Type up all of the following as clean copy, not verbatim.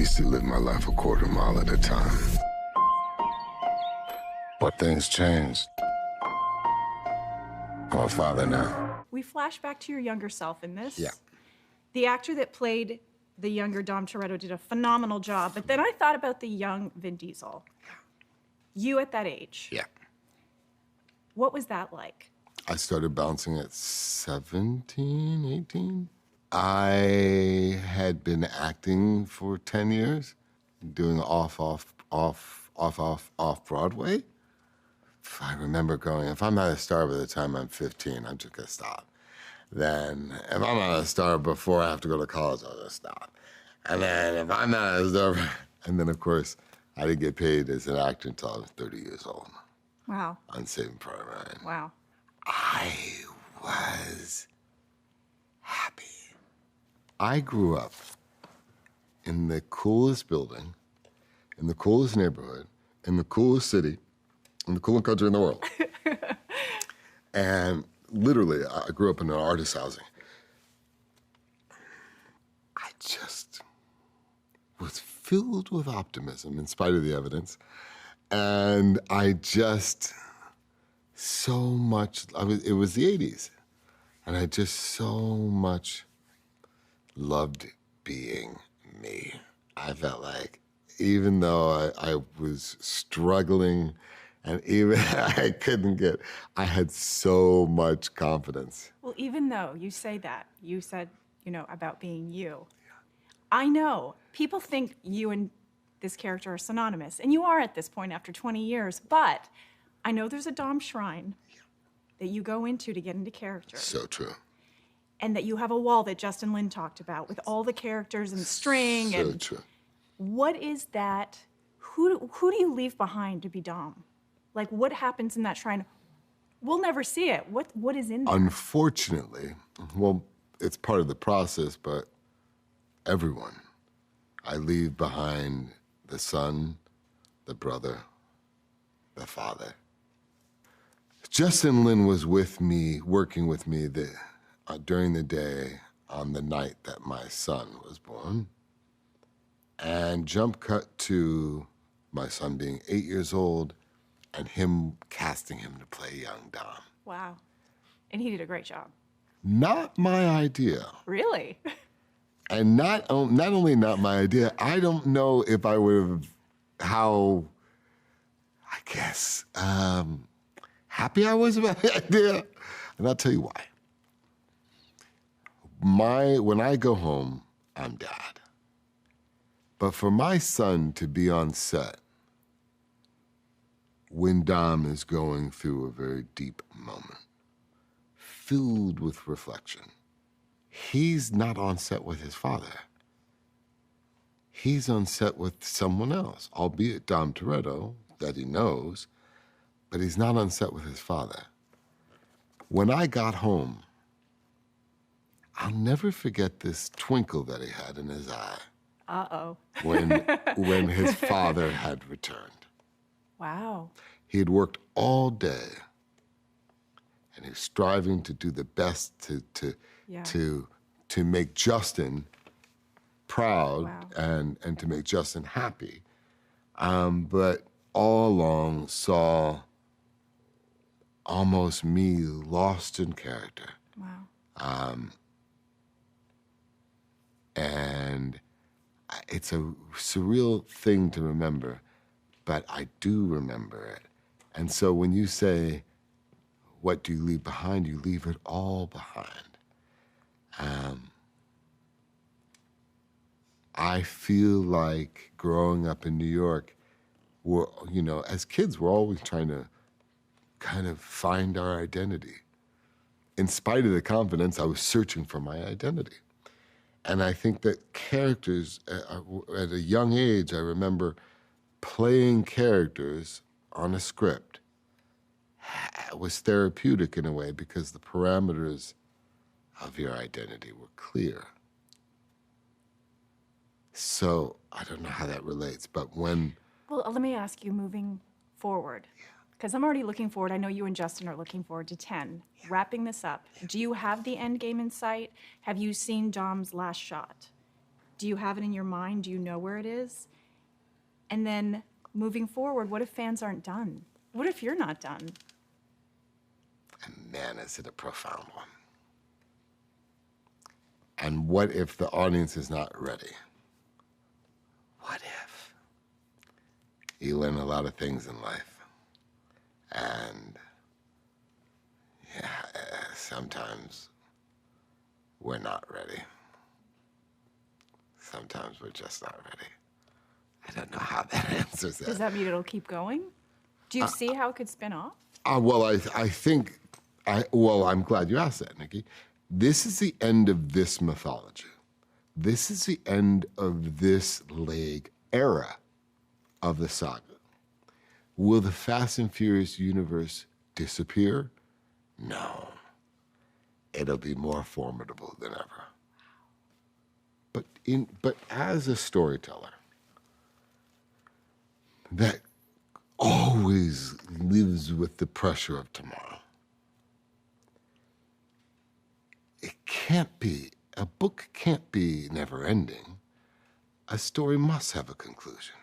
used to live my life a quarter mile at a time. But things changed. I'm a father now. We flash back to your younger self in this. Yeah. The actor that played the younger Dom Toretto did a phenomenal job, but then I thought about the young Vin Diesel. You at that age. Yeah. What was that like? I started bouncing at 17, 18. I had been acting for 10 years, doing off Broadway. I remember going, if I'm not a star by the time I'm 15, I'm just gonna stop. Then if I'm not a star before I have to go to college, I'll just stop. And then if I'm not a star, and then of course, I didn't get paid as an actor until I was 30 years old. Wow. On Saving Private Ryan. Wow. I was happy. I grew up in the coolest building, in the coolest neighborhood, in the coolest city, in the coolest country in the world. And literally, I grew up in an artist housing. I just was filled with optimism in spite of the evidence. And I just, so much, it was the 80s. And I just so much loved being me. I felt like, even though I was struggling and even I couldn't get, I had so much confidence. Well, even though you say that, you said, you know, about being you. I know people think you and this character are synonymous, and you are at this point after 20 years, but I know there's a Dom shrine that you go into to get into character. So true. And that you have a wall that Justin Lin talked about with all the characters and string. So true. What is that? Who do you leave behind to be Dom? Like, what happens in that shrine? We'll never see it. What is in there? Unfortunately, well, it's part of the process, but everyone. I leave behind the son, the brother, the father. Justin Lin was with me, working with me during the day on the night that my son was born. And jump cut to my son being 8 years old and him casting him to play young Dom. Wow. And he did a great job. Not my idea. Really? And not only not my idea, I don't know if I would have, how, I guess, happy I was about the idea. And I'll tell you why. When I go home, I'm dad. But for my son to be on set when Dom is going through a very deep moment, filled with reflection, he's not on set with his father. He's on set with someone else, albeit Dom Toretto, that he knows, but he's not on set with his father. When I got home, I'll never forget this twinkle that he had in his eye. Uh-oh. when his father had returned. Wow. He had worked all day, and he was striving to do the best to make Justin proud. Wow. and to make Justin happy. But all along saw almost me lost in character. Wow. And it's a surreal thing to remember, but I do remember it. And so when you say, what do you leave behind? You leave it all behind. I feel like growing up in New York, as kids, we're always trying to kind of find our identity. In spite of the confidence, I was searching for my identity. And I think that characters, at a young age, I remember playing characters on a script was therapeutic in a way because the parameters of your identity were clear. So I don't know how that relates, but when... Well, let me ask you, moving forward, because I'm already looking forward. I know you and Justin are looking forward to 10. Yeah. Wrapping this up, do you have the end game in sight? Have you seen Dom's last shot? Do you have it in your mind? Do you know where it is? And then moving forward, what if fans aren't done? What if you're not done? And man, is it a profound one. And what if the audience is not ready? What if? You learn a lot of things in life. And yeah, sometimes we're not ready. Sometimes we're just not ready. I don't know how that answers that. Does that mean it'll keep going? Do you see how it could spin off? Well, I think, I'm glad you asked that, Nikki. This is the end of this mythology. This is the end of this leg era of the saga. Will the Fast and Furious universe disappear? No. It'll be more formidable than ever. But as a storyteller that always lives with the pressure of tomorrow, a book can't be never ending. A story must have a conclusion.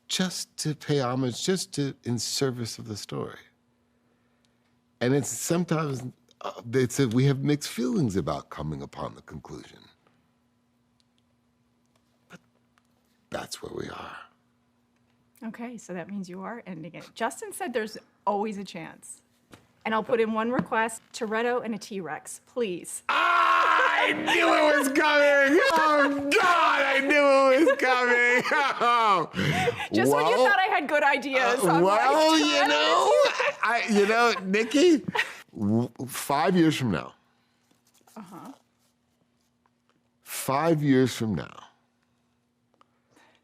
Just to pay homage, in service of the story. And it's sometimes, we have mixed feelings about coming upon the conclusion. But that's where we are. Okay, so that means you are ending it. Justin said there's always a chance. And I'll put in one request, Toretto and a T-Rex, please. I knew it was coming! Oh, God, I knew it was coming! Oh. Just when you thought I had good ideas. I'm like, Nikki, 5 years from now. 5 years from now.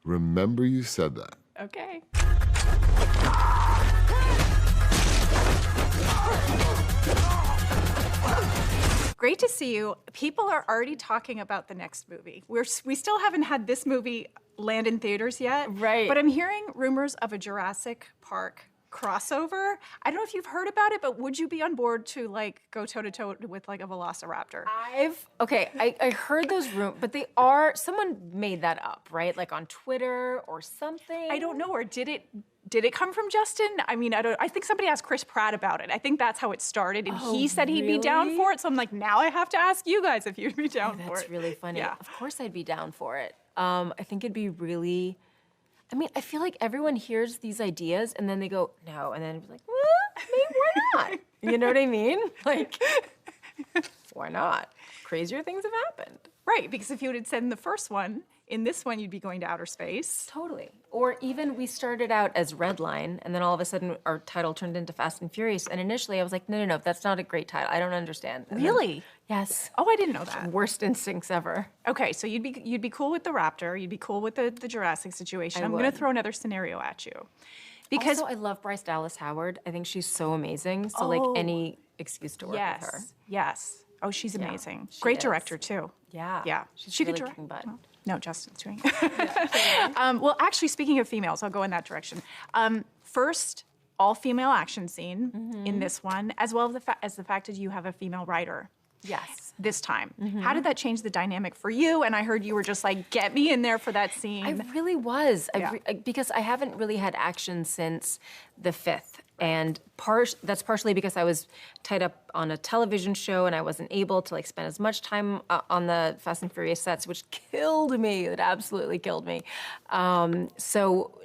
Remember you said that. Okay. Great to see you. People are already talking about the next movie. We still haven't had this movie land in theaters yet. Right. But I'm hearing rumors of a Jurassic Park crossover. I don't know if you've heard about it, but would you be on board to like go toe-to-toe with like a velociraptor? I heard those rumors, but someone made that up, right? Like on Twitter or something. I don't know, or did it come from Justin? I mean, I think somebody asked Chris Pratt about it. I think that's how it started, and he said he'd be down for it. So I'm like, now I have to ask you guys if you'd be down for it. That's really funny. Yeah. Of course I'd be down for it. I think it'd be really, I feel like everyone hears these ideas and then they go, no, and then it'd be like, well, maybe why not? You know what I mean? Like, why not? Crazier things have happened. Right, because if you had said in the first one, in this one you'd be going to outer space. Totally. Or even we started out as Redline, and then all of a sudden our title turned into Fast and Furious. And initially I was like, no, that's not a great title. I don't understand. And Really? Yes. Oh, I didn't know that. Worst instincts ever. Okay, so you'd be cool with the raptor. You'd be cool with the Jurassic situation. I'm going to would. throw another scenario at you, because Also, I love Bryce Dallas Howard. I think she's so amazing. So like any excuse to work with her. Yes. Oh, she's amazing. she Great is. director too. Yeah. Yeah. She's She really could direct. kicking butt. Well, no, Justin's doing it. Well, actually, speaking of females, I'll go in that direction. First, all-female action scene in this one, as well as the fact that you have a female writer. Yes. This time. How did that change the dynamic for you? And I heard you were just like, get me in there for that scene. I really was. Yeah. Because I haven't really had action since the 5th. And that's partially because I was tied up on a television show and I wasn't able to like spend as much time on the Fast and Furious sets, which killed me. It absolutely killed me. So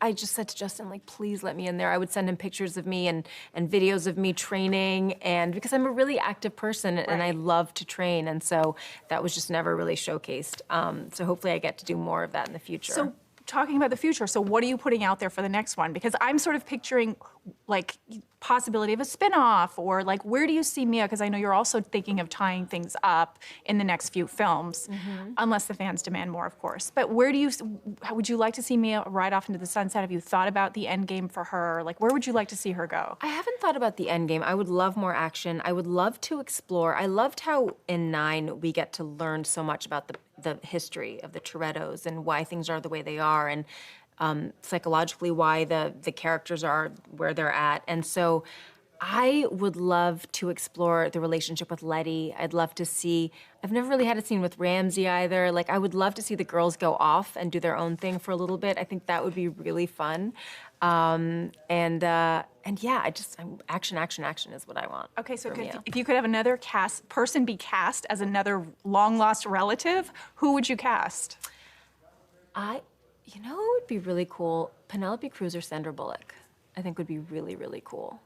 I just said to Justin, like, please let me in there. I would send him pictures of me and videos of me training, and because I'm a really active person and I love to train, and so that was just never really showcased. So hopefully I get to do more of that in the future. So talking about the future, so what are you putting out there for the next one? Because I'm sort of picturing like possibility of a spin-off, or like where do you see Mia? Because I know you're also thinking of tying things up in the next few films, unless the fans demand more, of course. But where how would you like to see Mia ride off into the sunset? Have you thought about the end game for her? Like where would you like to see her go? I haven't thought about the end game. I would love more action. I would love to explore. I loved how in 9 we get to learn so much about the history of the Torettos and why things are the way they are, and psychologically why the characters are where they're at. And so I would love to explore the relationship with Letty. I'd love to see, I've never really had a scene with Ramsey either. Like, I would love to see the girls go off and do their own thing for a little bit. I think that would be really fun. And yeah, action is what I want. Okay, so from you. if you could have another person be cast as another long-lost relative, who would you cast? You know what would be really cool? Penelope Cruz or Sandra Bullock, I think would be really, really cool.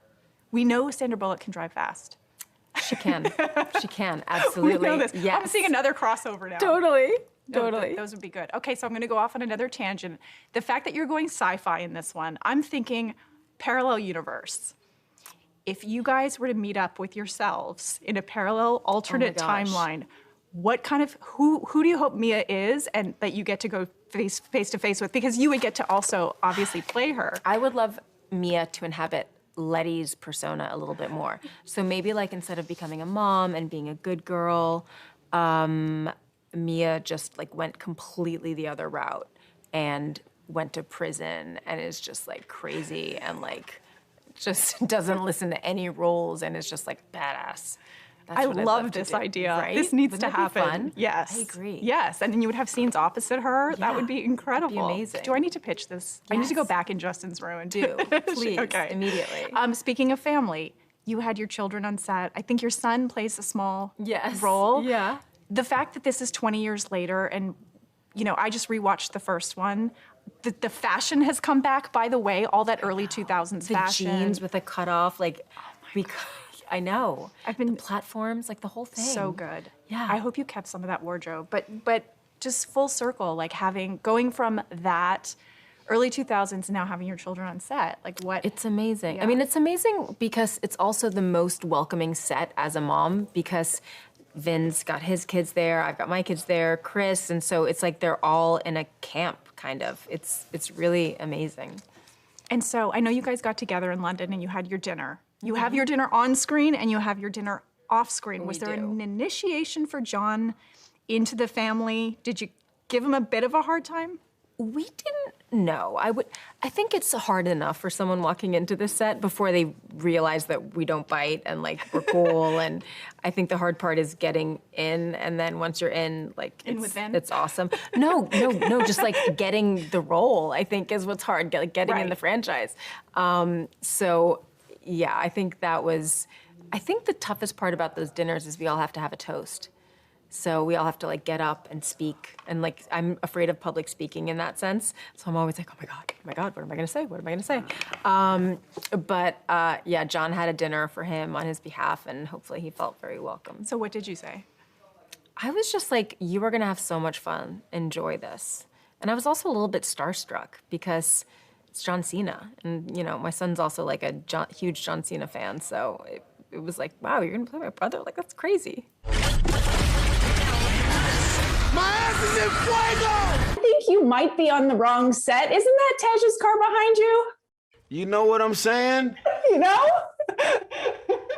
We know Sandra Bullock can drive fast. She can. She can, absolutely. We know this. Yes. I'm seeing another crossover now. Totally. No, Totally. those would be good. Okay, so I'm going to go off on another tangent. The fact that you're going sci-fi in this one, I'm thinking parallel universe. If you guys were to meet up with yourselves in a parallel alternate timeline, what kind of who do you hope Mia is, and that you get to go face to face with, because you would get to also obviously play her. I would love Mia to inhabit Letty's persona a little bit more. So maybe like instead of becoming a mom and being a good girl, Mia just like went completely the other route and went to prison and is just like crazy and like just doesn't listen to any rules and is just like badass. I love this idea. Right? This needs Wouldn't to that be happen. fun? Yes. I agree. Yes, and then you would have scenes opposite her. That would be incredible. That'd be amazing. Do I need to pitch this? I need to go back in Justin's room and Do, please, okay. immediately. Speaking of family, you had your children on set. I think your son plays a small Yes. role. Yeah. The fact that this is 20 years later, and you know, I just rewatched the first one. The fashion has come back, by the way, all that early 2000s The fashion. jeans with a cutoff, like, I know. The platforms, like the whole thing. so good. Yeah. I hope you kept some of that wardrobe, but just full circle, like going from that early 2000s now having your children on set, like what? It's amazing. Yeah. I mean, it's amazing because it's also the most welcoming set as a mom because Vin's got his kids there, I've got my kids there, Chris, and so it's like they're all in a camp, kind of. It's really amazing. And so I know you guys got together in London and you had your dinner. You have your dinner on screen and you have your dinner off screen. Was there an initiation for John into the family? Did you give him a bit of a hard time? We didn't know. I think it's hard enough for someone walking into the set before they realize that we don't bite and like we're cool. And I think the hard part is getting in, and then once you're in, like it's awesome. No, just like getting the role, I think is what's hard, getting in the franchise. So yeah, I think the toughest part about those dinners is we all have to have a toast. So we all have to like get up and speak, and like I'm afraid of public speaking in that sense. So I'm always like, oh my God, what am I gonna say? What am I gonna say? Yeah, John had a dinner for him on his behalf, and hopefully he felt very welcome. So what did you say? I was just like, you are gonna have so much fun. Enjoy this. And I was also a little bit starstruck because it's John Cena, and you know my son's also like a huge John Cena fan. So it was like, wow, you're gonna play my brother? Like that's crazy. I think you might be on the wrong set. Isn't that Tej's car behind you? You know what I'm saying? You know?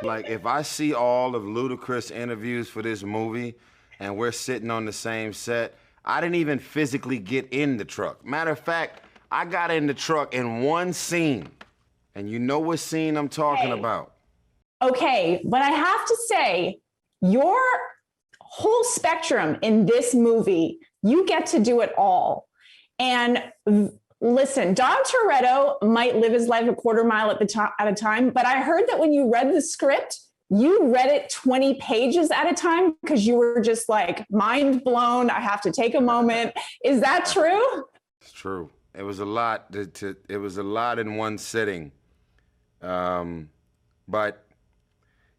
Like, if I see all of Ludacris interviews for this movie and we're sitting on the same set, I didn't even physically get in the truck. Matter of fact, I got in the truck in one scene. And you know what scene I'm talking about. Okay, but I have to say, your whole spectrum in this movie, you get to do it all. And listen, Dom Toretto might live his life a quarter mile at a time, but I heard that when you read the script, you read it 20 pages at a time because you were just like mind blown. I have to take a moment. Is that true? It's true. It was a lot. It was a lot in one sitting. But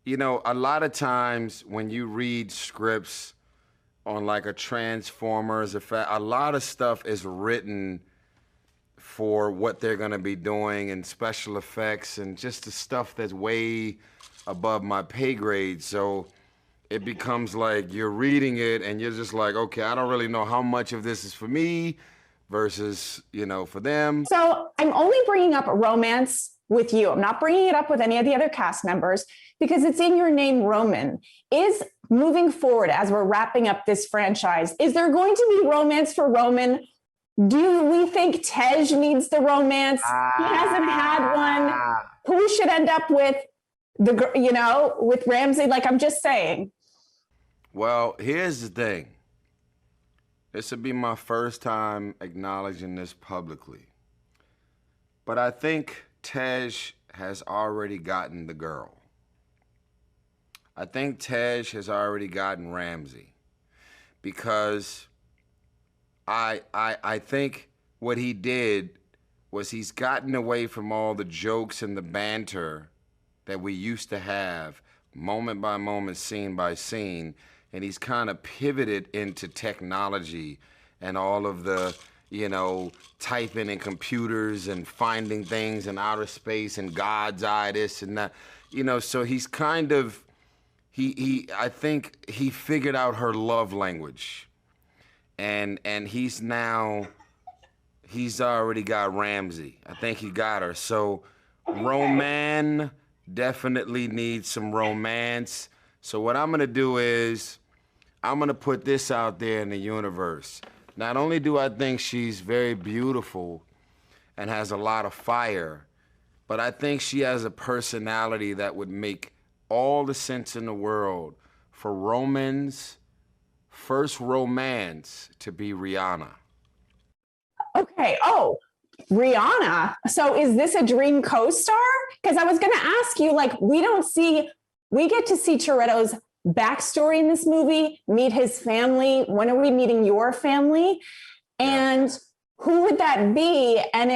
you know, a lot of times when you read scripts on like a Transformers effect, a lot of stuff is written for what they're gonna be doing and special effects and just the stuff that's way above my pay grade. So it becomes like you're reading it and you're just like, okay, I don't really know how much of this is for me versus, you know, for them. So I'm only bringing up romance with you. I'm not bringing it up with any of the other cast members because it's in your name, Roman. Is moving forward as we're wrapping up this franchise, is there going to be romance for Roman? Do we think Tej needs the romance? He hasn't had one. Who should end up with with Ramsey, like, I'm just saying. Well, here's the thing. This would be my first time acknowledging this publicly. But I think Tej has already gotten the girl. I think Tej has already gotten Ramsey. Because I think what he did was he's gotten away from all the jokes and the banter that we used to have, moment by moment, scene by scene, and he's kind of pivoted into technology and all of the, typing in computers and finding things in outer space and God's eye, this and that, so he's kind of, I think he figured out her love language. And he's already got Ramsey. I think he got her. So Roman definitely needs some romance. So what I'm gonna do is I'm gonna put this out there in the universe. Not only do I think she's very beautiful and has a lot of fire, but I think she has a personality that would make all the sense in the world for Roman's first romance to be Rihanna. Okay. Oh, Rihanna. So is this a dream co-star? Because I was going to ask you, like, we get to see Toretto's backstory in this movie, meet his family. When are we meeting your family? And who would that be? And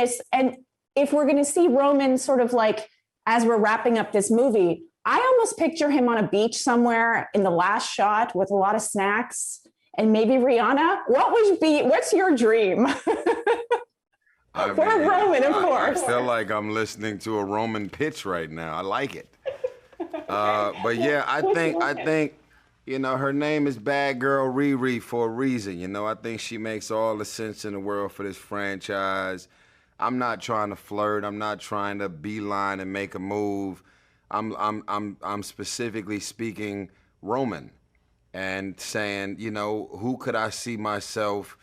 if we're going to see Roman sort of like, as we're wrapping up this movie, I almost picture him on a beach somewhere in the last shot with a lot of snacks and maybe Rihanna. What's your dream? For Roman, of course. I feel like I'm listening to a Roman pitch right now. I like it. But yeah, I think, her name is Bad Girl Riri for a reason. I think she makes all the sense in the world for this franchise. I'm not trying to flirt. I'm not trying to beeline and make a move. I'm specifically speaking Roman and saying, who could I see myself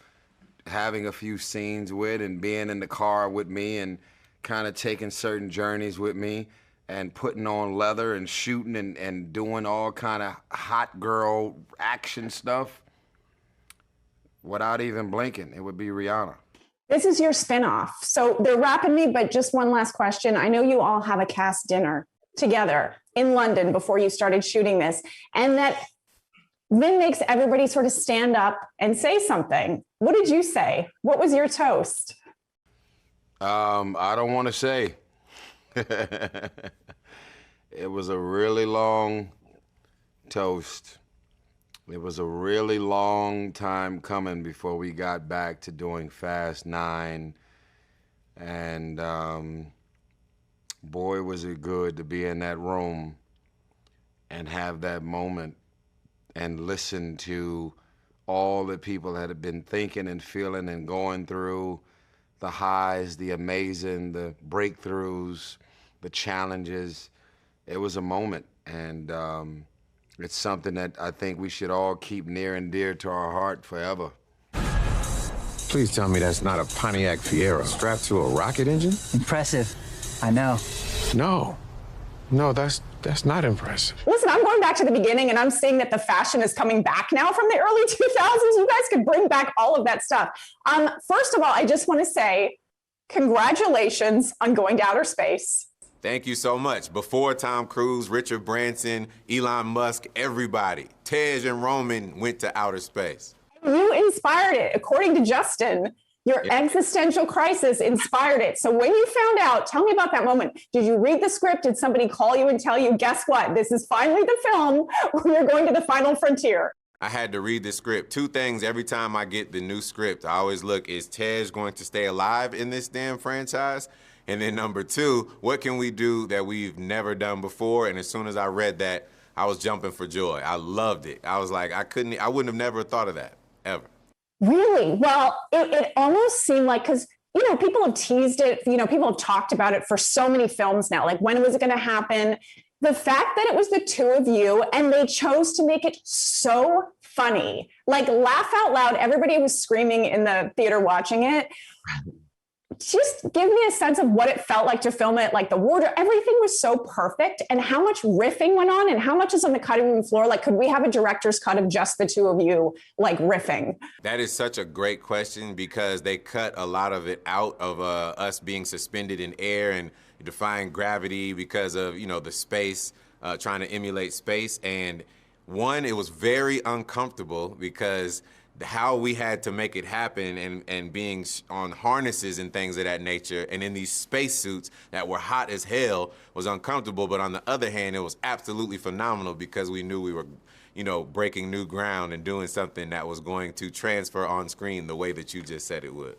having a few scenes with and being in the car with me and kind of taking certain journeys with me and putting on leather and shooting and doing all kind of hot girl action stuff without even blinking. It would be Rihanna. This is your spinoff. So they're wrapping me, but just one last question. I know you all have a cast dinner together in London before you started shooting this, and that then makes everybody sort of stand up and say something. What did you say? What was your toast? I don't want to say. It was a really long toast. It was a really long time coming before we got back to doing Fast 9. And boy, was it good to be in that room and have that moment and listen to all the people that have been thinking and feeling and going through the highs, the amazing, the breakthroughs, the challenges. It was a moment, and it's something that I think we should all keep near and dear to our heart forever. Please tell me that's not a Pontiac Fiero strapped to a rocket engine? Impressive. I know. No, that's not impressive. Listen, I'm going back to the beginning, and I'm seeing that the fashion is coming back now from the early 2000s. You guys could bring back all of that stuff. First of all, I just want to say congratulations on going to outer space. Thank you so much. Before Tom Cruise, Richard Branson, Elon Musk, everybody, Tej and Roman went to outer space. You inspired it. According to Justin, your existential crisis inspired it. So when you found out, tell me about that moment. Did you read the script? Did somebody call you and tell you, guess what? This is finally the film where you're going to the final frontier. I had to read the script. Two things every time I get the new script. I always look, is Tej going to stay alive in this damn franchise? And then number two, what can we do that we've never done before? And as soon as I read that, I was jumping for joy. I loved it. I was like, I wouldn't have never thought of that, ever. Really? Well, it almost seemed like, because, people have teased it, people have talked about it for so many films now. Like, when was it going to happen? The fact that it was the two of you and they chose to make it so funny, like laugh out loud. Everybody was screaming in the theater watching it. just give me a sense of what it felt like to film it. Like the wardrobe, everything was so perfect, and how much riffing went on, and how much is on the cutting room floor. Like, could we have a director's cut of just the two of you, like riffing? That is such a great question, because they cut a lot of it out of us being suspended in air and defying gravity because of, you know, the space, trying to emulate space. And one, it was very uncomfortable because how we had to make it happen, and being on harnesses and things of that nature and in these spacesuits that were hot as hell was uncomfortable. But on the other hand, it was absolutely phenomenal because we knew we were, you know, breaking new ground and doing something that was going to transfer on screen the way that you just said it would.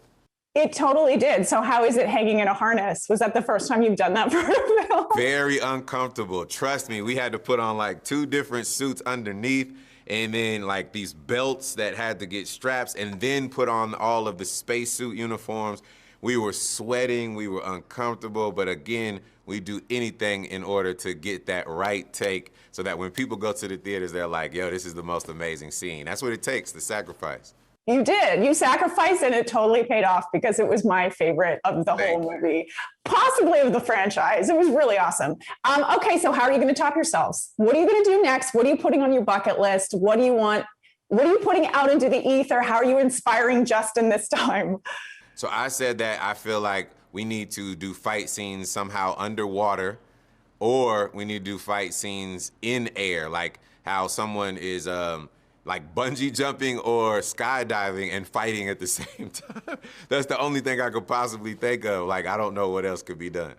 It totally did. So how is it hanging in a harness? Was that the first time you've done that for a film? Very uncomfortable. Trust me, we had to put on like 2 different suits underneath, and then like these belts that had to get straps, and then put on all of the spacesuit uniforms. We were sweating, we were uncomfortable, but again, we do anything in order to get that right take so that when people go to the theaters, they're like, yo, this is the most amazing scene. That's what it takes, the sacrifice. You did. You sacrificed, and it totally paid off because it was my favorite of the whole movie, possibly of the franchise. It was really awesome. Okay, so how are you going to top yourselves? What are you going to do next? What are you putting on your bucket list? What do you want? What are you putting out into the ether? How are you inspiring Justin this time? So I said that I feel like we need to do fight scenes somehow underwater, or we need to do fight scenes in air, like how someone is like bungee jumping or skydiving and fighting at the same time. That's the only thing I could possibly think of. Like, I don't know what else could be done.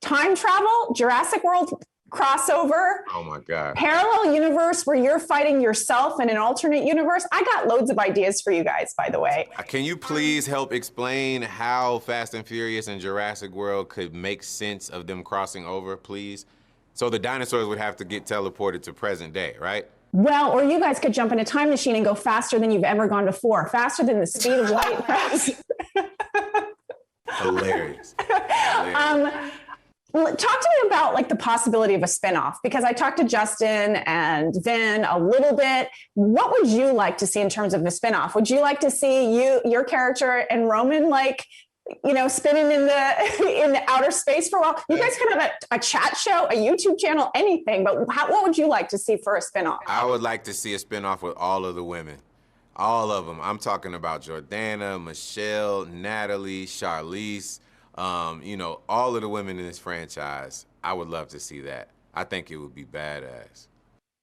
Time travel, Jurassic World crossover. Oh my God. Parallel universe where you're fighting yourself in an alternate universe. I got loads of ideas for you guys, by the way. Can you please help explain how Fast and Furious and Jurassic World could make sense of them crossing over, please? So the dinosaurs would have to get teleported to present day, right? Well, or you guys could jump in a time machine and go faster than you've ever gone before, faster than the speed of light. Hilarious. Talk to me about like the possibility of a spinoff, because I talked to Justin and Vin a little bit. What would you like to see in terms of the spinoff? Would you like to see your character and Roman, like, you know, spinning in the outer space for a while? You guys could have a chat show, a YouTube channel, anything. But what would you like to see for a spinoff? I would like to see a spinoff with all of the women. All of them. I'm talking about Jordana, Michelle, Natalie, Charlize, you know, all of the women in this franchise. I would love to see that. I think it would be badass.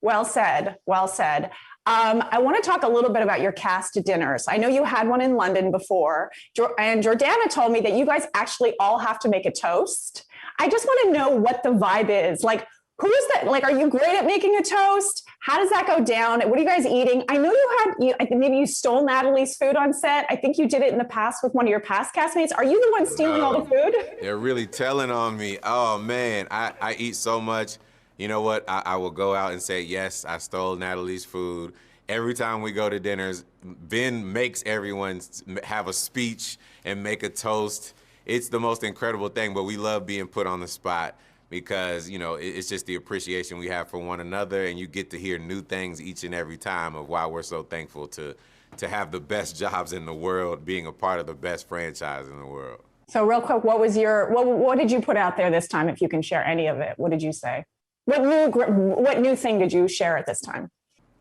Well said. Well said. I want to talk a little bit about your cast dinners. I know you had one in London before, and Jordana told me that you guys actually all have to make a toast. I just want to know what the vibe is. Like, who is that? Like, are you great at making a toast? How does that go down? What are you guys eating? I know I think maybe you stole Natalie's food on set. I think you did it in the past with one of your past castmates. Are you the one stealing all the food? They're really telling on me. Oh, man, I eat so much. You know what? I will go out and say, yes, I stole Natalie's food. Every time we go to dinners, Ben makes everyone have a speech and make a toast. It's the most incredible thing, but we love being put on the spot because, you know, it's just the appreciation we have for one another, and you get to hear new things each and every time of why we're so thankful to have the best jobs in the world, being a part of the best franchise in the world. So real quick, what did you put out there this time, if you can share any of it? What did you say? What new thing did you share at this time?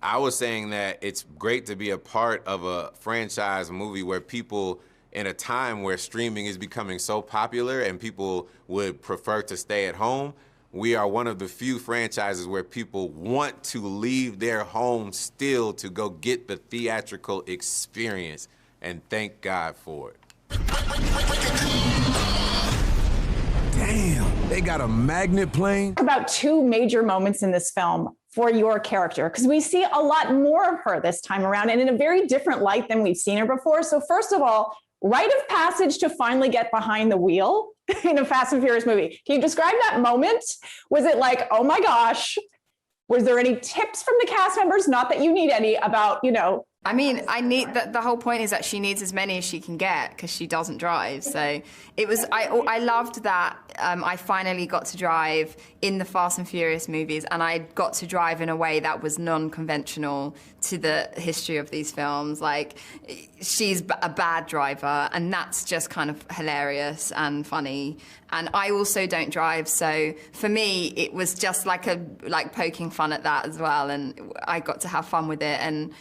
I was saying that it's great to be a part of a franchise movie where people, in a time where streaming is becoming so popular and people would prefer to stay at home, we are one of the few franchises where people want to leave their home still to go get the theatrical experience, and thank God for it. Damn, they got a magnet plane? About 2 major moments in this film for your character, because we see a lot more of her this time around and in a very different light than we've seen her before. So first of all, rite of passage to finally get behind the wheel in a Fast and Furious movie. Can you describe that moment? Was it like, oh my gosh, was there any tips from the cast members? Not that you need any, about, you know, I mean, I need the whole point is that she needs as many as she can get because she doesn't drive. So it was. I loved that I finally got to drive in the Fast and Furious movies, and I got to drive in a way that was non-conventional to the history of these films. Like, she's a bad driver, and that's just kind of hilarious and funny. And I also don't drive, so for me, it was just like poking fun at that as well, and I got to have fun with it. And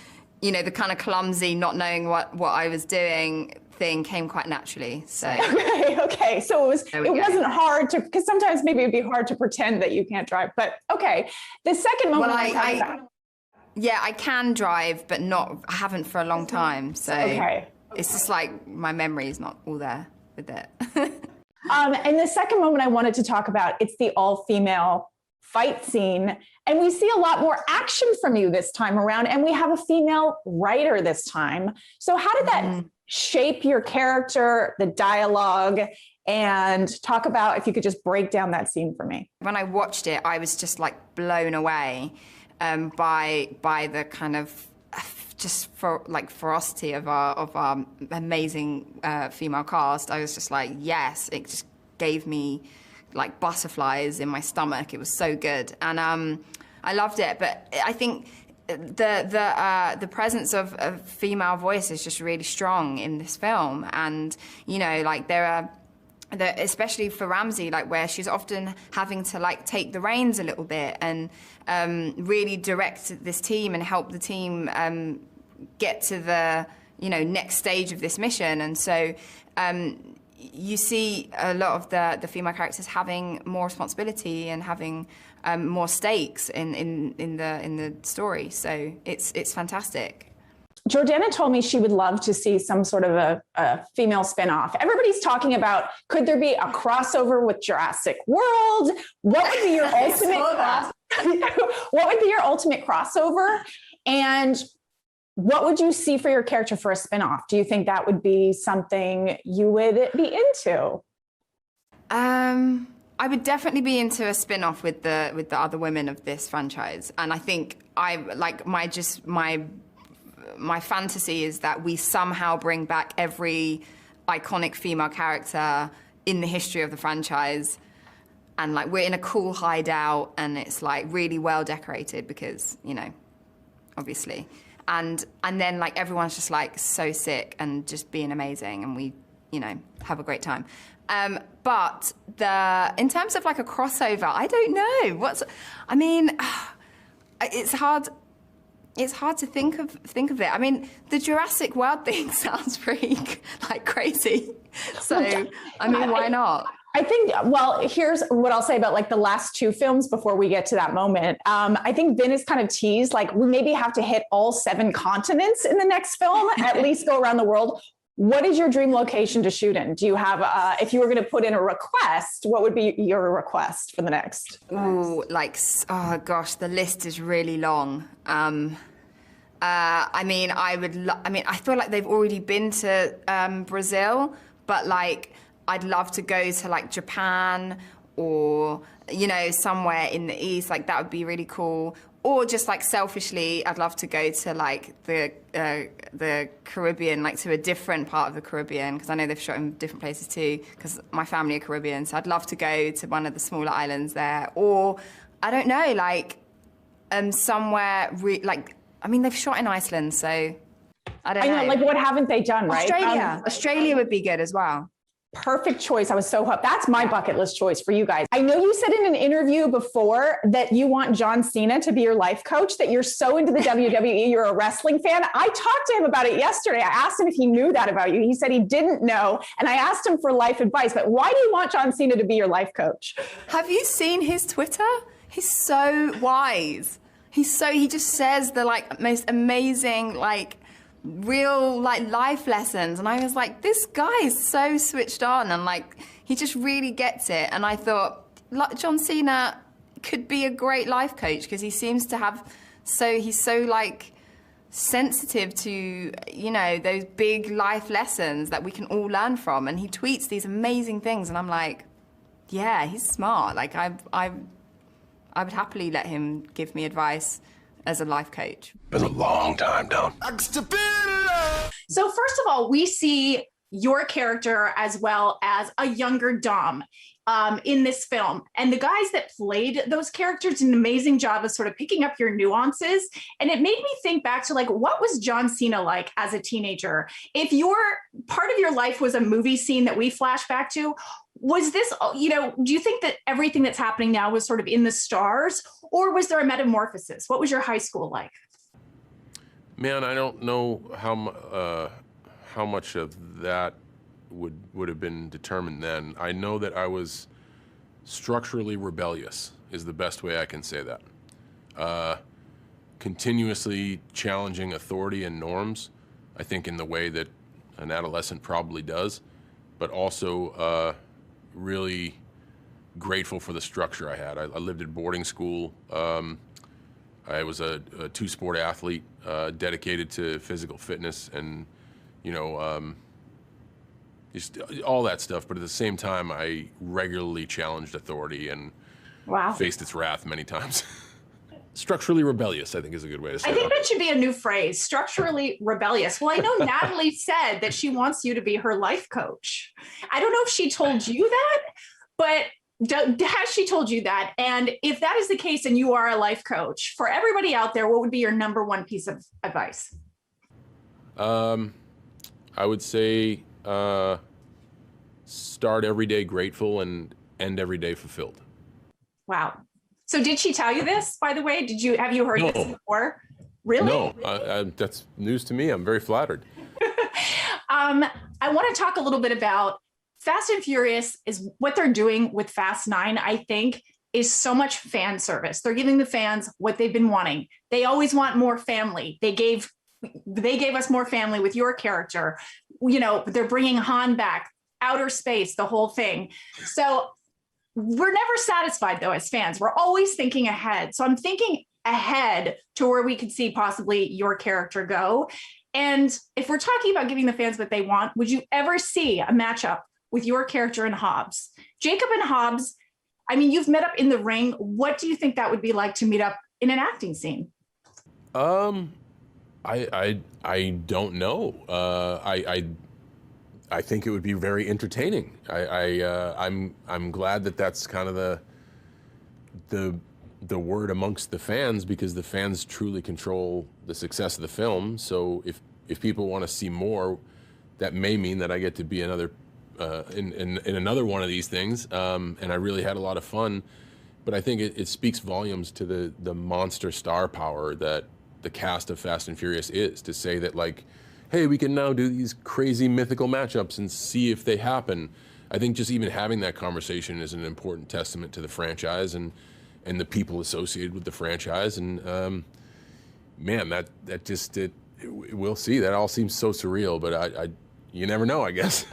you know, the kind of clumsy, not knowing what I was doing thing came quite naturally. So okay. So it wasn't hard to, because sometimes maybe it'd be hard to pretend that you can't drive. But okay, the second moment I can drive, but I haven't for a long time. So it's just like my memory is not all there with it. And the second moment I wanted to talk about, it's the all-female fight scene. And we see a lot more action from you this time around. And we have a female writer this time. So how did that shape your character, the dialogue, and talk about, if you could just break down that scene for me. When I watched it, I was just like blown away by the kind of ferocity of our amazing female cast. I was just like, yes, it just gave me like butterflies in my stomach. It was so good, and I loved it. But I think the presence of a female voice is just really strong in this film, and you know, like there are. Especially for Ramsey, like where she's often having to like take the reins a little bit and really direct this team and help the team get to the next stage of this mission. And so you see a lot of the female characters having more responsibility and having more stakes in the story. So it's fantastic. Jordana told me she would love to see some sort of a female spinoff. Everybody's talking about, could there be a crossover with Jurassic World? What would be your what would be your ultimate crossover? And what would you see for your character for a spinoff? Do you think that would be something you would be into? I would definitely be into a spinoff with the other women of this franchise. And I think my fantasy is that we somehow bring back every iconic female character in the history of the franchise, and like we're in a cool hideout and it's like really well decorated because obviously, and then like everyone's just like so sick and just being amazing, and we have a great time. But in terms of like a crossover, I don't know it's hard. It's hard to think of it. I mean, the Jurassic World thing sounds pretty like crazy. So, why not? I think, well, here's what I'll say about like the last two films before we get to that moment. I think Vin is kind of teased, like we maybe have to hit all 7 continents in the next film, at least go around the world. What is your dream location to shoot in? Do you have, if you were going to put in a request, what would be your request for the next? Oh, oh gosh, the list is really long. I feel like they've already been to Brazil, but like I'd love to go to like Japan or somewhere in the East. Like that would be really cool. Or just like selfishly, I'd love to go to like the Caribbean, like to a different part of the Caribbean, because I know they've shot in different places too, because my family are Caribbean. So I'd love to go to one of the smaller islands there. Or, I don't know, like somewhere, they've shot in Iceland, so I don't know. I know, like what haven't they done, right? Australia would be good as well. Perfect choice. I was so hooked. That's my bucket list choice for you guys. I know you said in an interview before that you want John Cena to be your life coach, that you're so into the WWE, you're a wrestling fan. I talked to him about it yesterday. I asked him if he knew that about you. He said he didn't know. And I asked him for life advice, but why do you want John Cena to be your life coach? Have you seen his Twitter? He's so wise. He just says the like most amazing, like real like life lessons, and I was like, this guy is so switched on, and like he just really gets it. And I thought John Cena could be a great life coach because he seems to have he's so like sensitive to those big life lessons that we can all learn from, and he tweets these amazing things, and I'm like, yeah, he's smart. Like I would happily let him give me advice as a life coach. Been a long time, Dom. So first of all, we see your character as well as a younger Dom in this film. And the guys that played those characters did an amazing job of sort of picking up your nuances. And it made me think back to like, what was John Cena like as a teenager? If your part of your life was a movie scene that we flash back to, was this, you know, do you think that everything that's happening now was sort of in the stars, or was there a metamorphosis? What was your high school like? Man, I don't know how much of that would have been determined then. I know that I was structurally rebellious, is the best way I can say that. Continuously challenging authority and norms, I think in the way that an adolescent probably does, but also really grateful for the structure I had. I lived at boarding school. I was a two-sport athlete, dedicated to physical fitness and, you know, just all that stuff. But at the same time, I regularly challenged authority and faced its wrath many times. Structurally rebellious, I think, is a good way to say it. I think that should be a new phrase, structurally rebellious. Well, I know Natalie said that she wants you to be her life coach. I don't know if she told you that, but has she told you that? And if that is the case and you are a life coach, for everybody out there, what would be your number one piece of advice? I would say start every day grateful and end every day fulfilled. Wow. So did she tell you this, by the way? Have you heard this before? Really? No, that's news to me. I'm very flattered. I want to talk a little bit about Fast and Furious is what they're doing with Fast 9, I think, is so much fan service. They're giving the fans what they've been wanting. They always want more family. They gave us more family with your character. You know, they're bringing Han back, outer space, the whole thing. So we're never satisfied, though, as fans. We're always thinking ahead. So I'm thinking ahead to where we could see possibly your character go. And if we're talking about giving the fans what they want, would you ever see a matchup with your character and Hobbs? Jacob and Hobbs, I mean, you've met up in the ring. What do you think that would be like to meet up in an acting scene? I don't know. I think it would be very entertaining. I'm glad that that's kind of the word amongst the fans, because the fans truly control the success of the film. So if people want to see more, that may mean that I get to be another in another one of these things. And I really had a lot of fun. But I think it speaks volumes to the monster star power that the cast of Fast and Furious is, to say that, like, hey, we can now do these crazy mythical matchups and see if they happen. I think just even having that conversation is an important testament to the franchise and the people associated with the franchise. And man, that just we'll see. That all seems so surreal, but you never know, I guess.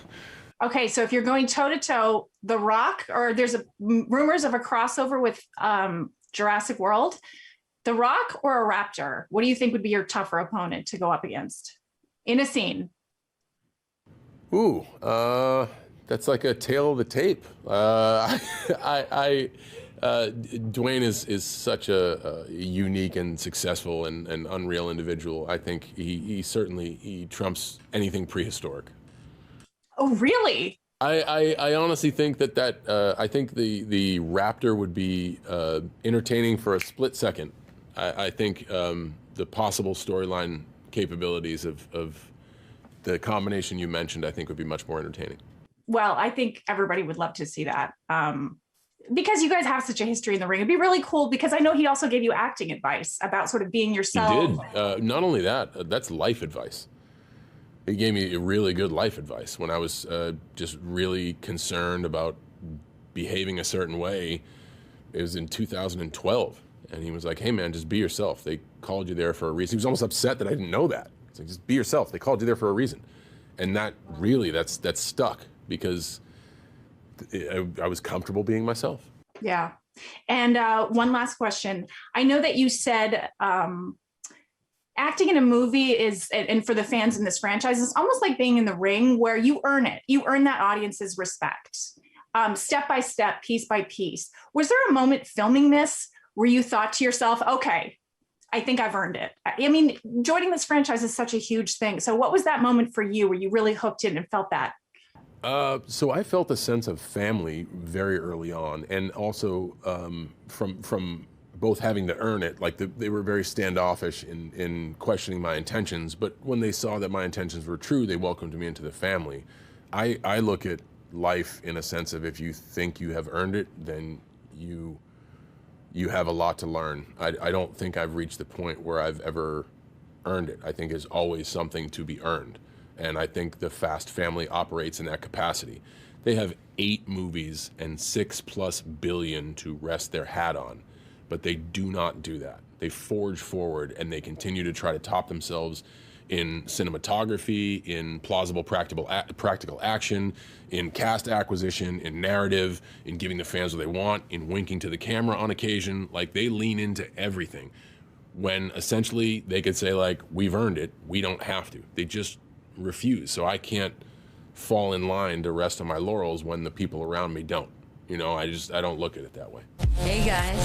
Okay, so if you're going toe to toe, The Rock, or there's rumors of a crossover with Jurassic World, The Rock or a Raptor, what do you think would be your tougher opponent to go up against in a scene? Ooh, that's like a tale of the tape. Dwayne is such a unique and successful and unreal individual. I think he certainly trumps anything prehistoric. Oh, really? I honestly think that I think the Raptor would be entertaining for a split second. I think the possible storyline capabilities of the combination you mentioned, I think, would be much more entertaining. Well, I think everybody would love to see that. Because you guys have such a history in the ring. It'd be really cool, because I know he also gave you acting advice about sort of being yourself. He did. Not only that, that's life advice. He gave me really good life advice when I was just really concerned about behaving a certain way. It was in 2012. And he was like, hey, man, just be yourself. They called you there for a reason. He was almost upset that I didn't know that. It's like, just be yourself. They called you there for a reason. And that really, that's stuck, because I was comfortable being myself. Yeah. And one last question. I know that you said acting in a movie is, and for the fans in this franchise, it's almost like being in the ring, where you earn it. You earn that audience's respect, step by step, piece by piece. Was there a moment filming this where you thought to yourself, okay, I think I've earned it. I mean, joining this franchise is such a huge thing. So what was that moment for you where you really hooked in and felt that? So I felt a sense of family very early on, and also from both having to earn it. Like they were very standoffish in questioning my intentions, but when they saw that my intentions were true, they welcomed me into the family. I look at life in a sense of, if you think you have earned it, then you have a lot to learn. I don't think I've reached the point where I've ever earned it. I think there's always something to be earned. And I think the Fast family operates in that capacity. They have 8 movies and $6+ billion to rest their hat on, but they do not do that. They forge forward and they continue to try to top themselves in cinematography, in plausible practical action, in cast acquisition, in narrative, in giving the fans what they want, in winking to the camera on occasion. Like, they lean into everything, when essentially they could say, like, we've earned it, we don't have to. They just refuse. So I can't fall in line to rest on my laurels when the people around me don't. You know, I don't look at it that way. Hey guys.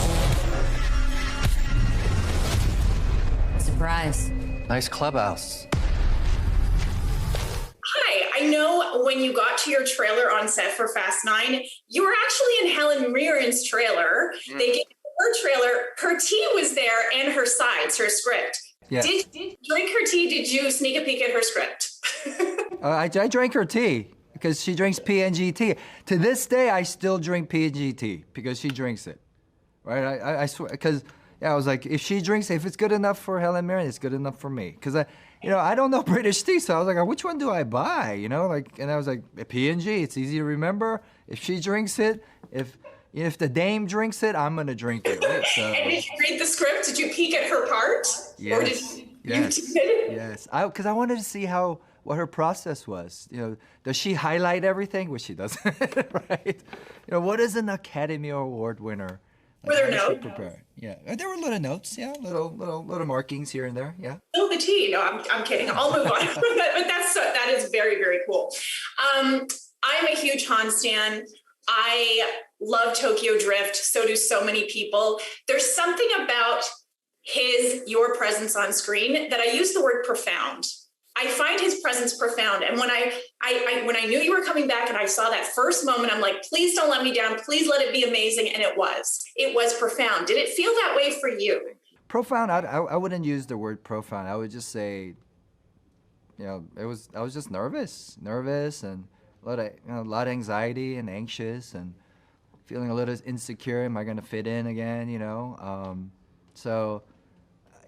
Surprise. Nice clubhouse. Hi, I know when you got to your trailer on set for Fast 9, you were actually in Helen Mirren's trailer. They gave her trailer. Her tea was there and her sides, her script. Yeah. Did you drink her tea? Did you sneak a peek at her script? I drank her tea because she drinks P&G tea. To this day, I still drink P&G tea because she drinks it, right? I swear, because I was like, if it's good enough for Helen Mirren, it's good enough for me. Because I don't know British tea, so I was like, which one do I buy? And I was like, P&G. It's easy to remember. If she drinks it, if the dame drinks it, I'm gonna drink it. Right? So, And did you read the script? Did you peek at her part? Yes. Or did you Yes. did? Yes. Because I wanted to see what her process was. Does she highlight everything? Which she doesn't, right? What is an Academy Award winner? Were there How does she notes? prepare? Yeah, there were little notes. Yeah, little markings here and there. Yeah. Oh, the tea. No, I'm kidding. I'll move on. but that is very, very cool. I'm a huge Han stan. I love Tokyo Drift. So do so many people. There's something about your presence on screen that I use the word profound. I find his presence profound. And when I knew you were coming back and I saw that first moment, I'm like, please don't let me down. Please let it be amazing. And it was profound. Did it feel that way for you? Profound. I wouldn't use the word profound. I would just say, I was just nervous and a lot of anxiety and anxious and feeling a little insecure. Am I going to fit in again? So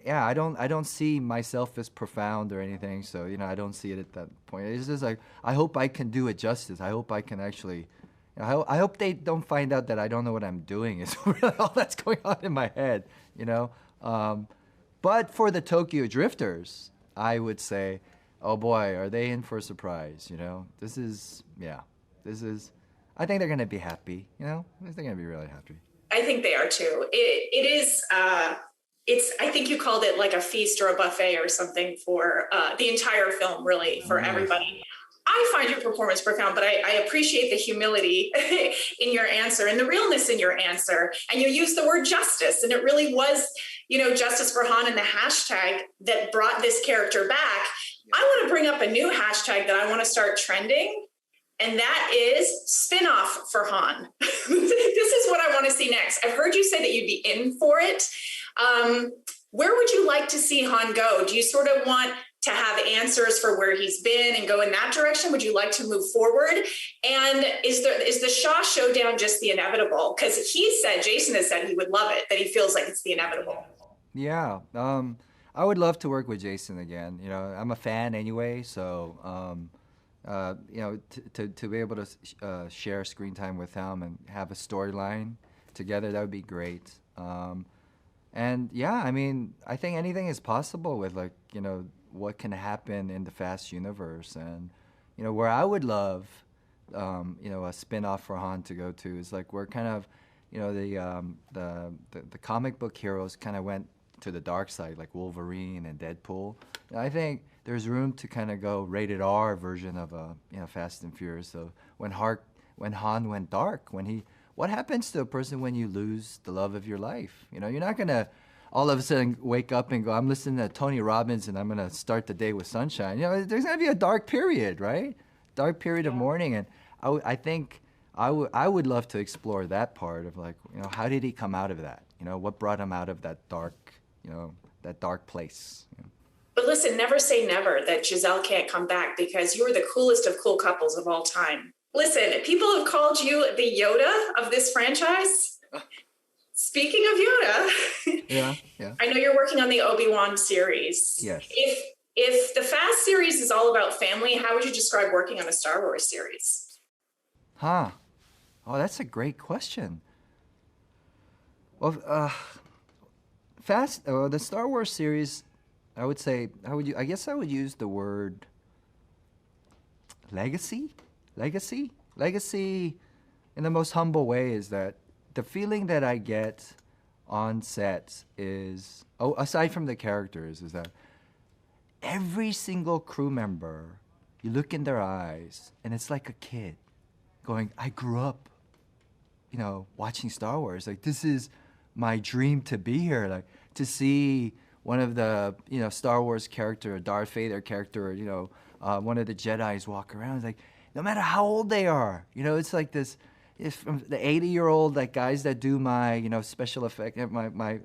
yeah, I don't see myself as profound or anything. So I don't see it at that point. It's just like, I hope I can do it justice. I hope I can actually. I hope they don't find out that I don't know what I'm doing. Is really all that's going on in my head. But for the Tokyo Drifters, I would say, oh boy, are they in for a surprise? This is. I think they're gonna be happy. They're gonna be really happy. I think they are too. It is. I think you called it like a feast or a buffet or something for the entire film, really, for everybody. I find your performance profound, but I appreciate the humility in your answer and the realness in your answer. And you used the word justice, and it really was, justice for Han and the hashtag that brought this character back. I want to bring up a new hashtag that I want to start trending, and that is spin-off for Han. This is what I want to see next. I've heard you say that you'd be in for it. Where would you like to see Han go? Do you sort of want to have answers for where he's been and go in that direction? Would you like to move forward? And is the Shaw showdown just the inevitable? Because Jason has said he would love it, that he feels like it's the inevitable. Yeah. I would love to work with Jason again. I'm a fan anyway, so to be able to share screen time with him and have a storyline together, that would be great. And yeah, I think anything is possible with what can happen in the Fast universe, and where I would love a spin-off for Han to go to is like where kind of the comic book heroes kind of went to the dark side, like Wolverine and Deadpool. And I think there's room to kind of go rated R version of Fast and Furious. So when Han went dark, what happens to a person when you lose the love of your life? You're not gonna all of a sudden wake up and go, I'm listening to Tony Robbins and I'm going to start the day with sunshine. You know, there's going to be a dark period, right? Dark period of mourning. And I think I would love to explore that part of like, you know, how did he come out of that? You know, what brought him out of that dark, you know, that dark place? You know? But listen, never say never that Giselle can't come back, because you are the coolest of cool couples of all time. Listen, people have called you the Yoda of this franchise. Speaking of Yoda, yeah. I know you're working on the Obi-Wan series. Yes. If the Fast series is all about family, how would you describe working on a Star Wars series? Huh. Oh, that's a great question. Well, the Star Wars series, I would say, I guess I would use the word legacy. Legacy, in the most humble way, is that the feeling that I get on set is, aside from the characters, is that every single crew member, you look in their eyes, and it's like a kid going, I grew up, you know, watching Star Wars. Like, this is my dream to be here. Like, to see one of the, you know, Star Wars character, Darth Vader character, or, you know, one of the Jedis walk around. It's like, no matter how old they are, you know, it's like this, it's from the 80-year-old, like, guys that do my, you know, special effect, my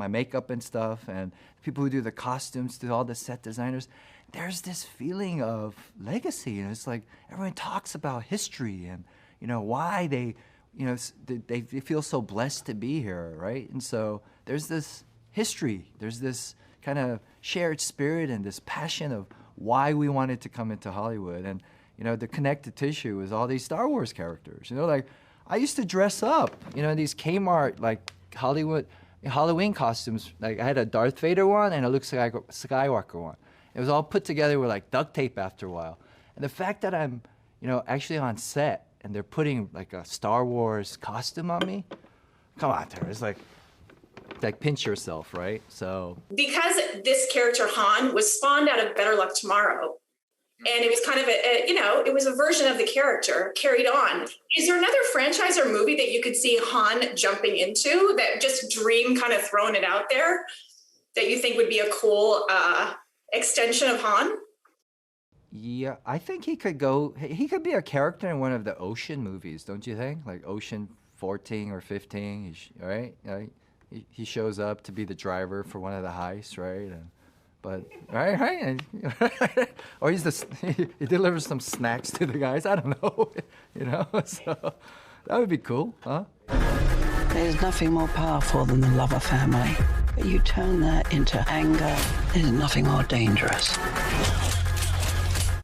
makeup and stuff, and people who do the costumes, to all the set designers. There's this feeling of legacy, and it's like everyone talks about history and, you know, why they, you know, they feel so blessed to be here, right? And so there's this history, there's this kind of shared spirit and this passion of why we wanted to come into Hollywood. And, you know, the connective tissue is all these Star Wars characters. You know, like, I used to dress up, you know, in these Kmart, like, Hollywood Halloween costumes. Like, I had a Darth Vader one and a Luke Skywalker one. It was all put together with, like, duct tape after a while. And the fact that I'm, you know, actually on set and they're putting, like, a Star Wars costume on me, come on, Tara, it's like pinch yourself, right? So Because this character Han was spawned out of Better Luck Tomorrow, and it was kind of it was a version of the character carried on. Is there another franchise or movie that you could see Han jumping into, that just dream kind of throwing it out there, that you think would be a cool extension of Han? yeah, I think he could be a character in one of the Ocean movies, don't you think? Like Ocean 14 or 15, right? He shows up to be the driver for one of the heists, right? Right. Or he delivers some snacks to the guys. I don't know, you know. So that would be cool, huh? There's nothing more powerful than the love of family. But you turn that into anger. There's nothing more dangerous.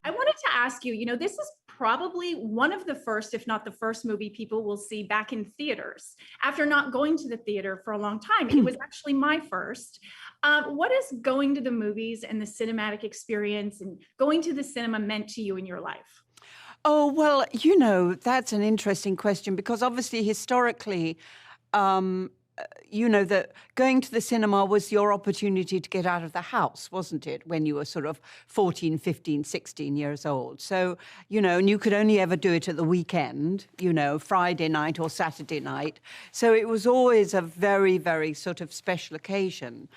I wanted to ask you, you know, this is probably one of the first, if not the first movie people will see back in theaters after not going to the theater for a long time. It was actually my first. What has going to the movies and the cinematic experience and going to the cinema meant to you in your life? Oh, well, you know, that's an interesting question, because obviously historically, you know, that going to the cinema was your opportunity to get out of the house, wasn't it, when you were sort of 14, 15, 16 years old. So, you know, and you could only ever do it at the weekend, you know, Friday night or Saturday night. So it was always a very, very sort of special occasion.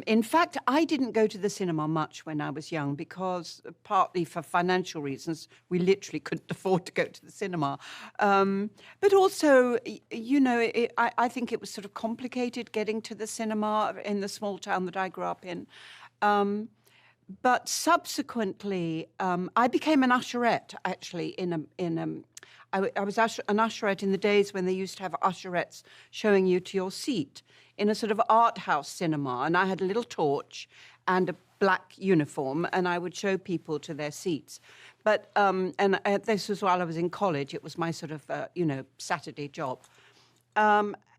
In fact, I didn't go to the cinema much when I was young, because partly for financial reasons, we literally couldn't afford to go to the cinema. But also, you know, I think it was sort of complicated getting to the cinema in the small town that I grew up in. But subsequently, I became an usherette, actually, I was an usherette in the days when they used to have usherettes showing you to your seat in a sort of art house cinema. And I had a little torch and a black uniform, and I would show people to their seats. But, this was while I was in college. It was my sort of, you know, Saturday job.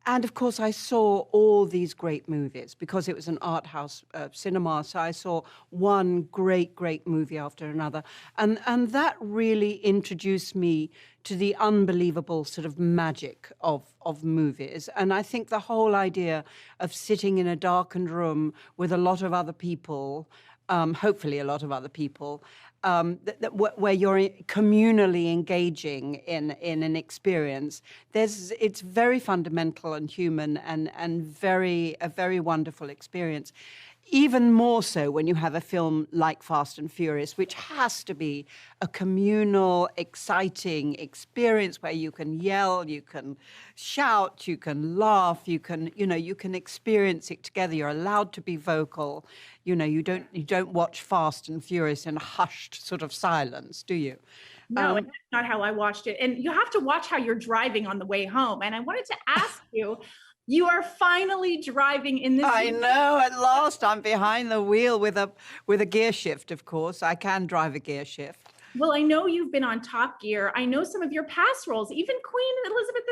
And of course, I saw all these great movies because it was an art house cinema. So I saw one great, great movie after another. And that really introduced me to the unbelievable sort of magic of movies. And I think the whole idea of sitting in a darkened room with a lot of other people, hopefully a lot of other people, where you're communally engaging in an experience. It's very fundamental and human, and a very wonderful experience. Even more so when you have a film like Fast and Furious, which has to be a communal, exciting experience where you can yell, you can shout, you can laugh, you can experience it together. You're allowed to be vocal. You don't watch Fast and Furious in hushed sort of silence, do you? No, and that's not how I watched it. And you have to watch how you're driving on the way home. And I wanted to ask you, you are finally driving in this. I know, at last I'm behind the wheel with a gear shift, of course. I can drive a gear shift. Well, I know you've been on Top Gear. I know some of your past roles, even Queen Elizabeth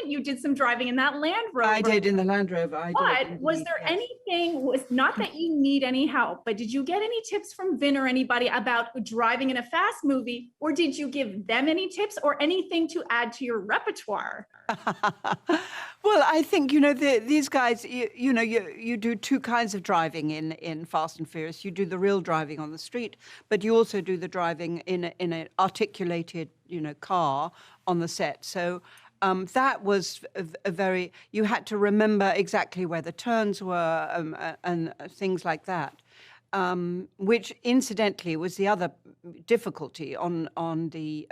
II, you did some driving in that Land Rover. I did in the Land Rover. But was there anything, not that you need any help, but did you get any tips from Vin or anybody about driving in a fast movie? Or did you give them any tips or anything to add to your repertoire? Well, I think, these guys, you do two kinds of driving in Fast and Furious. You do the real driving on the street, but you also do the driving in an articulated, car on the set. So that was you had to remember exactly where the turns were and things like that. Which incidentally was the other difficulty on the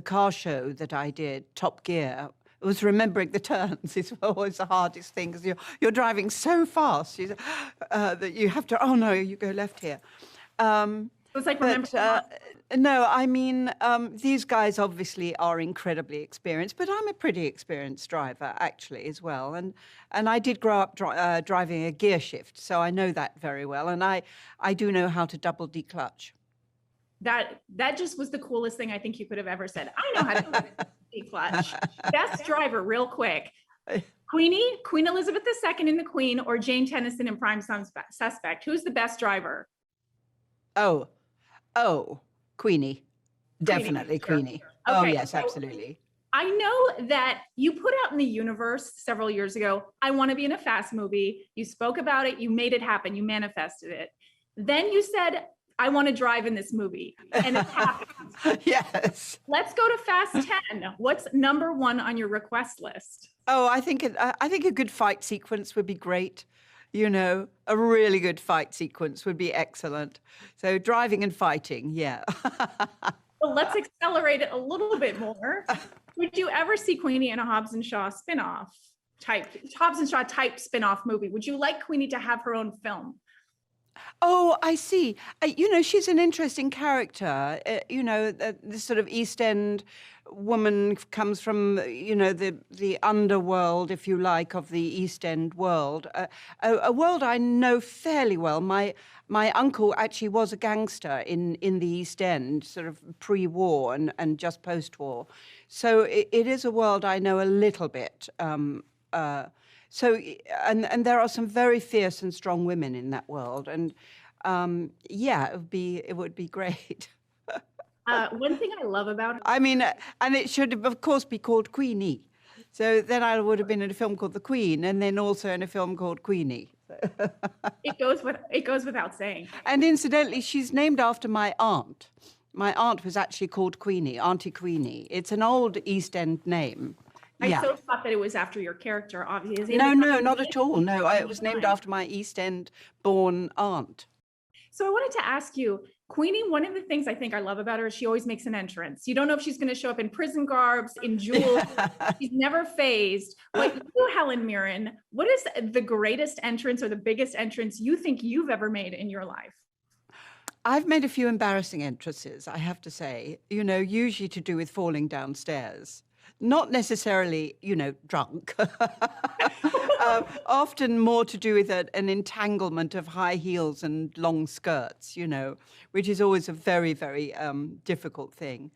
car show that I did, Top Gear. It was remembering the turns. It's always the hardest thing because you're driving so fast that you have to. Oh no, you go left here. It's like remember. No, I mean these guys obviously are incredibly experienced, but I'm a pretty experienced driver actually as well, and I did grow up driving a gear shift, so I know that very well, and I do know how to double declutch. That just was the coolest thing I think you could have ever said. I know how to declutch. Best driver, real quick. Queen Elizabeth II in The Queen, or Jane Tennison in Prime Suspect? Who's the best driver? Oh, Queenie. Definitely Queenie. Sure. Oh, Okay, yes, so absolutely. I know that you put out in the universe several years ago, I want to be in a fast movie. You spoke about it. You made it happen. You manifested it. Then you said, I want to drive in this movie. And it happened. Yes. Let's go to Fast 10. What's number one on your request list? Oh, I think a good fight sequence would be great. A really good fight sequence would be excellent. So driving and fighting, yeah. Well, let's accelerate it a little bit more. Would you ever see Queenie in a Hobbs and Shaw type spin-off movie? Would you like Queenie to have her own film? Oh, I see. She's an interesting character. This sort of East End woman comes from, the underworld, if you like, of the East End world. A world I know fairly well. My uncle actually was a gangster in the East End, sort of pre-war and just post-war. So it is a world I know a little bit. So there are some very fierce and strong women in that world, and it would be great. One thing I love about it, I mean, and it should of course be called Queenie. So then I would have been in a film called The Queen, and then also in a film called Queenie. It goes without saying. And incidentally, she's named after my aunt. My aunt was actually called Queenie, Auntie Queenie. It's an old East End name. I so thought that it was after your character, obviously. No, not at all. No, it was named after my East End-born aunt. So I wanted to ask you, Queenie, one of the things I think I love about her is she always makes an entrance. You don't know if she's going to show up in prison garbs, in jewels. She's never phased. But you, Helen Mirren, what is the greatest entrance or the biggest entrance you think you've ever made in your life? I've made a few embarrassing entrances, I have to say, usually to do with falling downstairs. Not necessarily, drunk. Often more to do with an entanglement of high heels and long skirts, which is always a very, very difficult thing.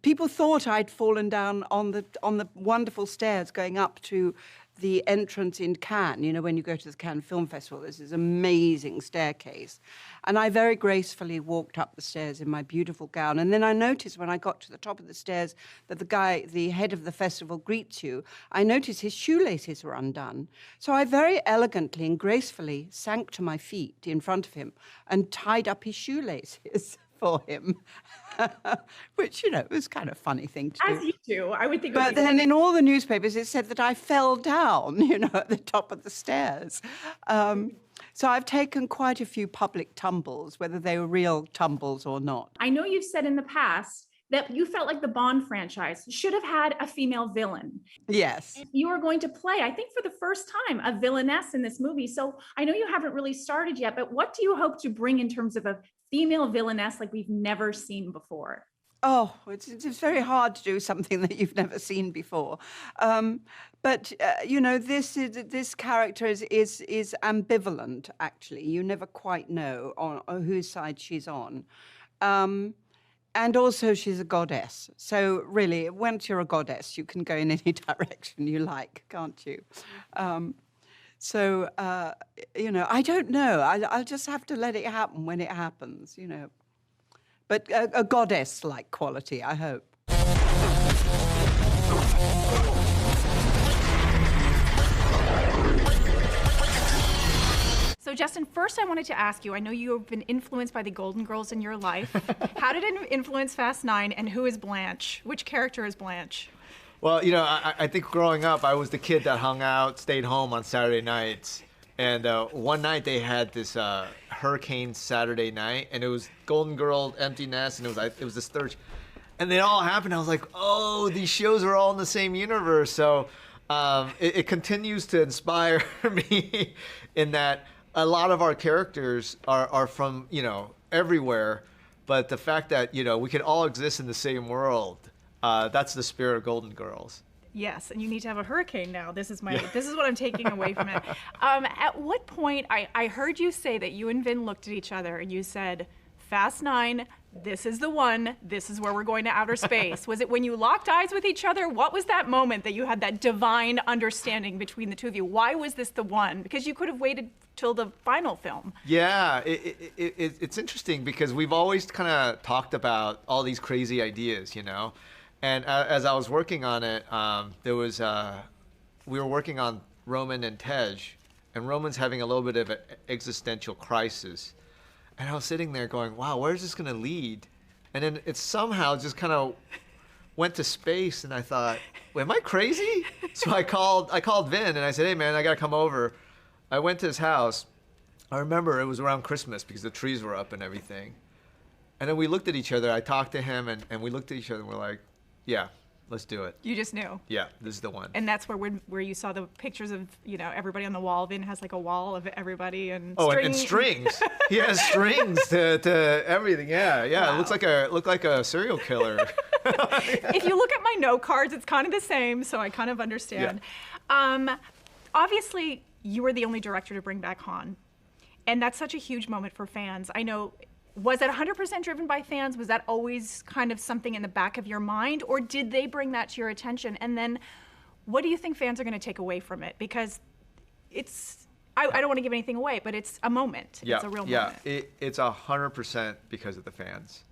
People thought I'd fallen down on the wonderful stairs going up to the entrance in Cannes, you know, when you go to the Cannes Film Festival, there's this amazing staircase. And I very gracefully walked up the stairs in my beautiful gown. And then I noticed when I got to the top of the stairs that the head of the festival greets you. I noticed his shoelaces were undone. So I very elegantly and gracefully sank to my feet in front of him and tied up his shoelaces for him, which, you know, was kind of a funny thing to do. As you do, I would think. But then in all the newspapers, it said that I fell down, you know, at the top of the stairs. So I've taken quite a few public tumbles, whether they were real tumbles or not. I know you've said in the past that you felt like the Bond franchise should have had a female villain. Yes. You are going to play, I think for the first time, a villainess in this movie. So I know you haven't really started yet, but what do you hope to bring in terms of a female villainess like we've never seen before? Oh, it's very hard to do something that you've never seen before. But you know, this character is ambivalent, actually. You never quite know on whose side she's on. And also she's a goddess. So really, once you're a goddess, you can go in any direction you like, can't you? So, you know, I don't know. I'll just have to let it happen when it happens, you know. But a goddess-like quality, I hope. So, Justin, first I wanted to ask you, I know you have been influenced by the Golden Girls in your life. How did it influence Fast 9, and who is Blanche? Which character is Blanche? Well, you know, I think growing up, I was the kid that hung out, stayed home on Saturday nights. And one night they had this Hurricane Saturday night, and it was Golden Girl, Empty Nest, and it was this third. And it all happened. I was like, oh, these shows are all in the same universe. So it continues to inspire me in that a lot of our characters are from, you know, everywhere. But the fact that, you know, we can all exist in the same world, that's the spirit of Golden Girls. Yes, and you need to have a hurricane now. This is what I'm taking away from it. At what point, I heard you say that you and Vin looked at each other and you said, Fast 9, this is the one, this is where we're going to outer space. Was it when you locked eyes with each other? What was that moment that you had that divine understanding between the two of you? Why was this the one? Because you could have waited till the final film. Yeah, it's interesting because we've always kind of talked about all these crazy ideas, you know? And as I was working on it, we were working on Roman and Tej, and Roman's having a little bit of an existential crisis. And I was sitting there going, wow, where's this going to lead? And then it somehow just kind of went to space, and I thought, wait, am I crazy? So I called Vin, and I said, hey, man, I got to come over. I went to his house. I remember it was around Christmas because the trees were up and everything. And then we looked at each other. I talked to him, and we looked at each other, and we're like, yeah, let's do it. You just knew. Yeah, this is the one. And that's where you saw the pictures of, you know, everybody on the wall. Vin has like a wall of everybody and and strings. He has strings to everything. Yeah. Wow. It looked like a serial killer. If you look at my note cards, it's kind of the same, so I kind of understand. Yeah. Obviously, you were the only director to bring back Han, and that's such a huge moment for fans. I know. Was it 100% driven by fans? Was that always kind of something in the back of your mind? Or did they bring that to your attention? And then what do you think fans are going to take away from it? Because it's, I don't want to give anything away, but it's a moment. Yeah, it's a real moment. Yeah, it's 100% because of the fans.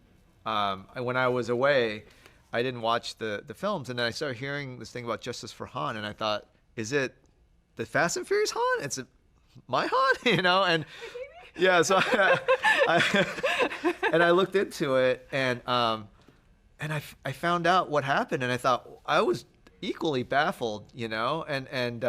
When I was away, I didn't watch the films. And then I started hearing this thing about Justice for Han. And I thought, is it the Fast and Furious Han? It's my Han? You know? And yeah, so I looked into it, and I found out what happened, and I thought I was equally baffled, you know, and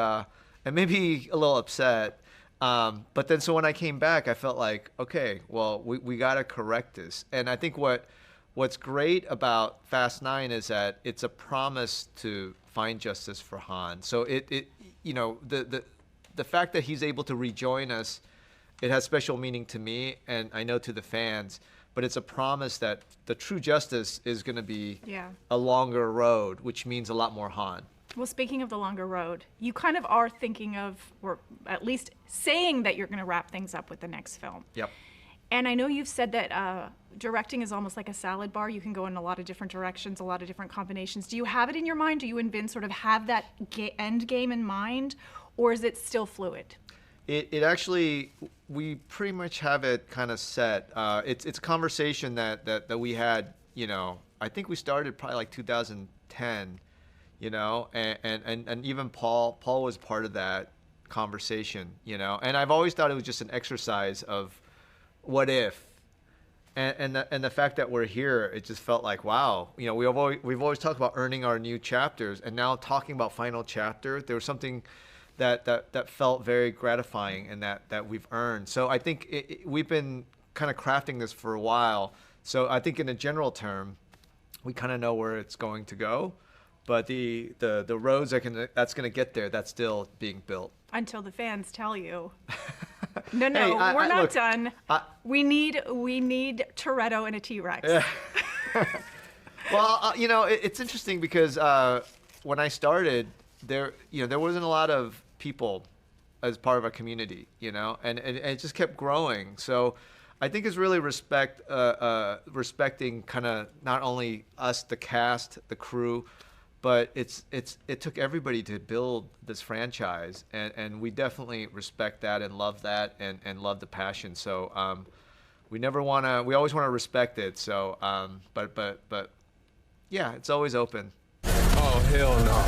maybe a little upset. But then so when I came back, I felt like, okay, well, we got to correct this. And I think what's great about Fast 9 is that it's a promise to find justice for Han. So it you know, the fact that he's able to rejoin us, it has special meaning to me, and I know to the fans, but it's a promise that the true justice is going to be a longer road, which means a lot more Han. Well, speaking of the longer road, you kind of are thinking of, or at least saying that you're going to wrap things up with the next film. Yep. And I know you've said that directing is almost like a salad bar. You can go in a lot of different directions, a lot of different combinations. Do you have it in your mind? Do you and Vin sort of have that end game in mind, or is it still fluid? It actually, we pretty much have it kind of set. It's a conversation that we had, you know, I think we started probably like 2010, you know, and even Paul was part of that conversation, you know, and I've always thought it was just an exercise of what if, and the fact that we're here, it just felt like, wow, you know, we've always talked about earning our new chapters, and now talking about final chapter, there was something that felt very gratifying and that we've earned. So I think we've been kind of crafting this for a while. So I think in a general term, we kind of know where it's going to go, but the roads that's going to get there, that's still being built. Until the fans tell you. No, Hey, we're not look, done. We need Toretto and a T-Rex. Well, you know, it's interesting because when I started, there wasn't a lot of people as part of a community, you know, and it just kept growing. So I think it's really respecting kind of not only us, the cast, the crew, but it took everybody to build this franchise, and we definitely respect that and love that and love the passion. So we always want to respect it. So but yeah, it's always open. Oh, hell no.